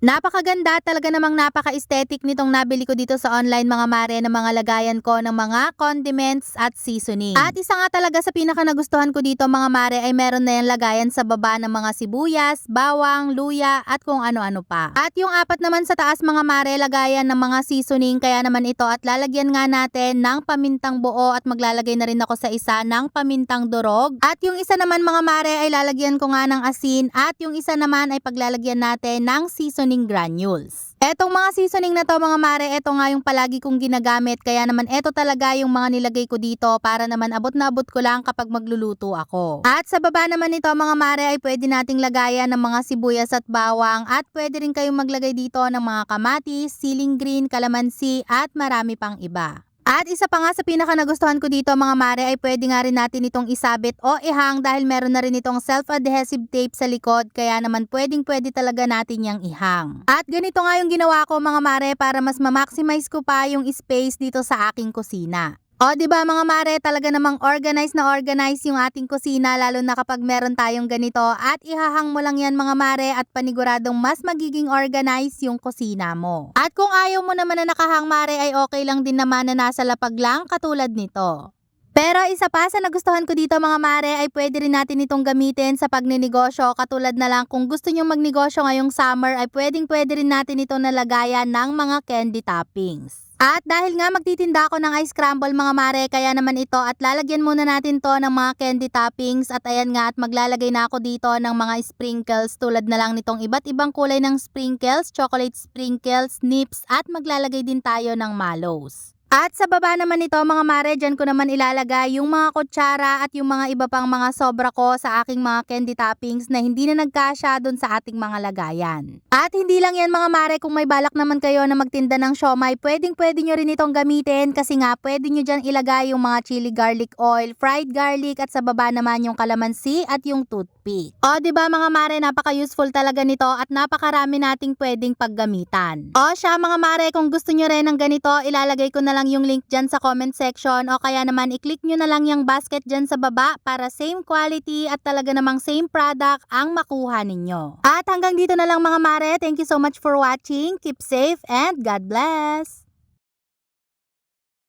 Napakaganda, talaga namang napaka-aesthetic nitong nabili ko dito sa online mga mare na mga lagayan ko ng mga condiments at seasoning. At isa nga talaga sa pinaka nagustuhan ko dito mga mare ay meron na yung lagayan sa baba ng mga sibuyas, bawang, luya at kung ano-ano pa. At yung apat naman sa taas mga mare lagayan ng mga seasoning, kaya naman ito at lalagyan nga natin ng pamintang buo at maglalagay na rin ako sa isa ng pamintang durog. At yung isa naman mga mare ay lalagyan ko nga ng asin at yung isa naman ay paglalagyan natin ng seasoning granules. Etong mga seasoning na to mga mare, eto nga yung palagi kong ginagamit, kaya naman eto talaga yung mga nilagay ko dito para naman abot na abot ko lang kapag magluluto ako. At sa baba naman nito mga mare ay pwede nating lagayan ng mga sibuyas at bawang at pwede rin kayong maglagay dito ng mga kamatis, siling green, kalamansi at marami pang iba. At isa pa nga sa pinaka nagustuhan ko dito mga mare ay pwede nga rin natin itong isabit o ihang dahil meron na rin itong self-adhesive tape sa likod, kaya naman pwede talaga natin yang ihang. At ganito nga yung ginawa ko mga mare para mas ma-maximize ko pa yung space dito sa aking kusina. O diba mga mare, talaga namang organize na organize yung ating kusina lalo na kapag meron tayong ganito at ihahang mo lang yan mga mare at paniguradong mas magiging organize yung kusina mo. At kung ayaw mo naman na nakahang mare ay okay lang din naman na nasa lapag lang katulad nito. Pero isa pa sa nagustuhan ko dito mga mare ay pwede rin natin itong gamitin sa pagninegosyo, katulad na lang kung gusto nyo magnegosyo ngayong summer ay pwede rin natin itong nalagayan ng mga candy toppings. At dahil nga magtitinda ako ng ice crumble mga mare, kaya naman ito at lalagyan muna natin to ng mga candy toppings at ayan nga at maglalagay na ako dito ng mga sprinkles tulad na lang nitong iba't ibang kulay ng sprinkles, chocolate sprinkles, nips at maglalagay din tayo ng mallows. At sa baba naman nito mga mare, dyan ko naman ilalagay yung mga kutsara at yung mga iba pang mga sobra ko sa aking mga candy toppings na hindi na nagkasya dun sa ating mga lagayan. At hindi lang yan mga mare, kung may balak naman kayo na magtinda ng siomai, pwede nyo rin itong gamitin kasi nga pwede nyo dyan ilagay yung mga chili garlic oil, fried garlic at sa baba naman yung kalamansi at yung toothpick. O diba mga mare, napaka-useful talaga nito at napakarami nating pwedeng paggamitan. O siya mga mare, kung gusto nyo rin ng ganito, ilalagay ko na lang yung link dyan sa comment section o kaya naman i-click nyo na lang yung basket dyan sa baba para same quality at talaga namang same product ang makuha ninyo. At hanggang dito na lang mga mare, thank you so much for watching, keep safe and God bless!